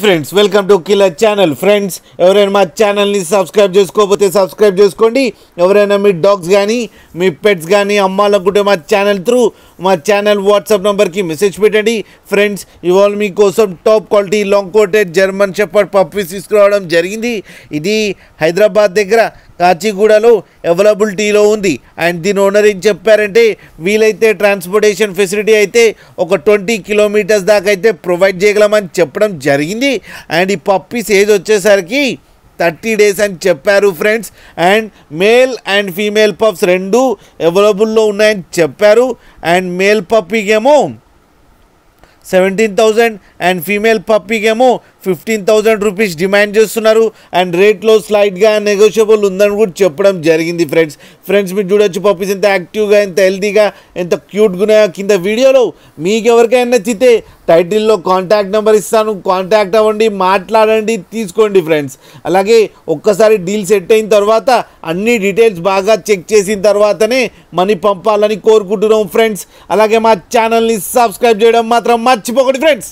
Friends welcome to killer channel. Friends ఎవరైనా మా ఛానల్ని సబ్స్క్రైబ్ చేసుకోకపోతే సబ్స్క్రైబ్ చేసుకోండి. ఎవరైనా మీ డాగ్స్ కానీ మీ పెట్స్ కానీ అమ్మాలనుకుంటే మా ఛానల్ త్రూ మా ఛానల్ వాట్సాప్ నెంబర్కి మెసేజ్ పెట్టండి. ఫ్రెండ్స్ ఇవాళ మీకోసం top quality long coated German shepherd puppies తీసుకురావడం జరిగింది. ఇది హైదరాబాద్ దగ్గర కాచిగూడలో అవైలబిలిటీలో ఉంది. అండ్ దీని ఓనర్ ఏం చెప్పారంటే వీలైతే ట్రాన్స్పోర్టేషన్ ఫెసిలిటీ అయితే ఒక 20 కిలోమీటర్స్ దాకా అయితే ప్రొవైడ్ చేయగలమని చెప్పడం జరిగింది. అండ్ ఈ పప్పీస్ ఏజ్ వచ్చేసరికి 30 డేస్ అని చెప్పారు friends. And male and female pups రెండు అవైలబుల్లో ఉన్నాయని చెప్పారు. అండ్ మేల్ పప్పీకేమో 17,000 అండ్ ఫీమేల్ పప్పీకేమో 15,000 రూపీస్ డిమాండ్ చేస్తున్నారు. అండ్ రేట్లో స్లైడ్గా నెగోషియబుల్ ఉందని కూడా చెప్పడం జరిగింది. ఫ్రెండ్స్ మీరు చూడొచ్చు పప్పీస్ ఎంత యాక్టివ్గా ఎంత హెల్తీగా ఎంత క్యూట్గా ఉన్నాయో. కింద వీడియోలో మీకు ఎవరికైనా నచ్చితే టైటిల్లో కాంటాక్ట్ నెంబర్ ఇస్తాను, కాంటాక్ట్ అవ్వండి, మాట్లాడండి, తీసుకోండి ఫ్రెండ్స్. అలాగే ఒక్కసారి డీల్ సెట్ అయిన తర్వాత అన్ని డీటెయిల్స్ బాగా చెక్ చేసిన తర్వాతనే మనీ పంపాలని కోరుకుంటున్నాం ఫ్రెండ్స్. అలాగే మా ఛానల్ని సబ్స్క్రైబ్ చేయడం మాత్రం మర్చిపోకండి ఫ్రెండ్స్.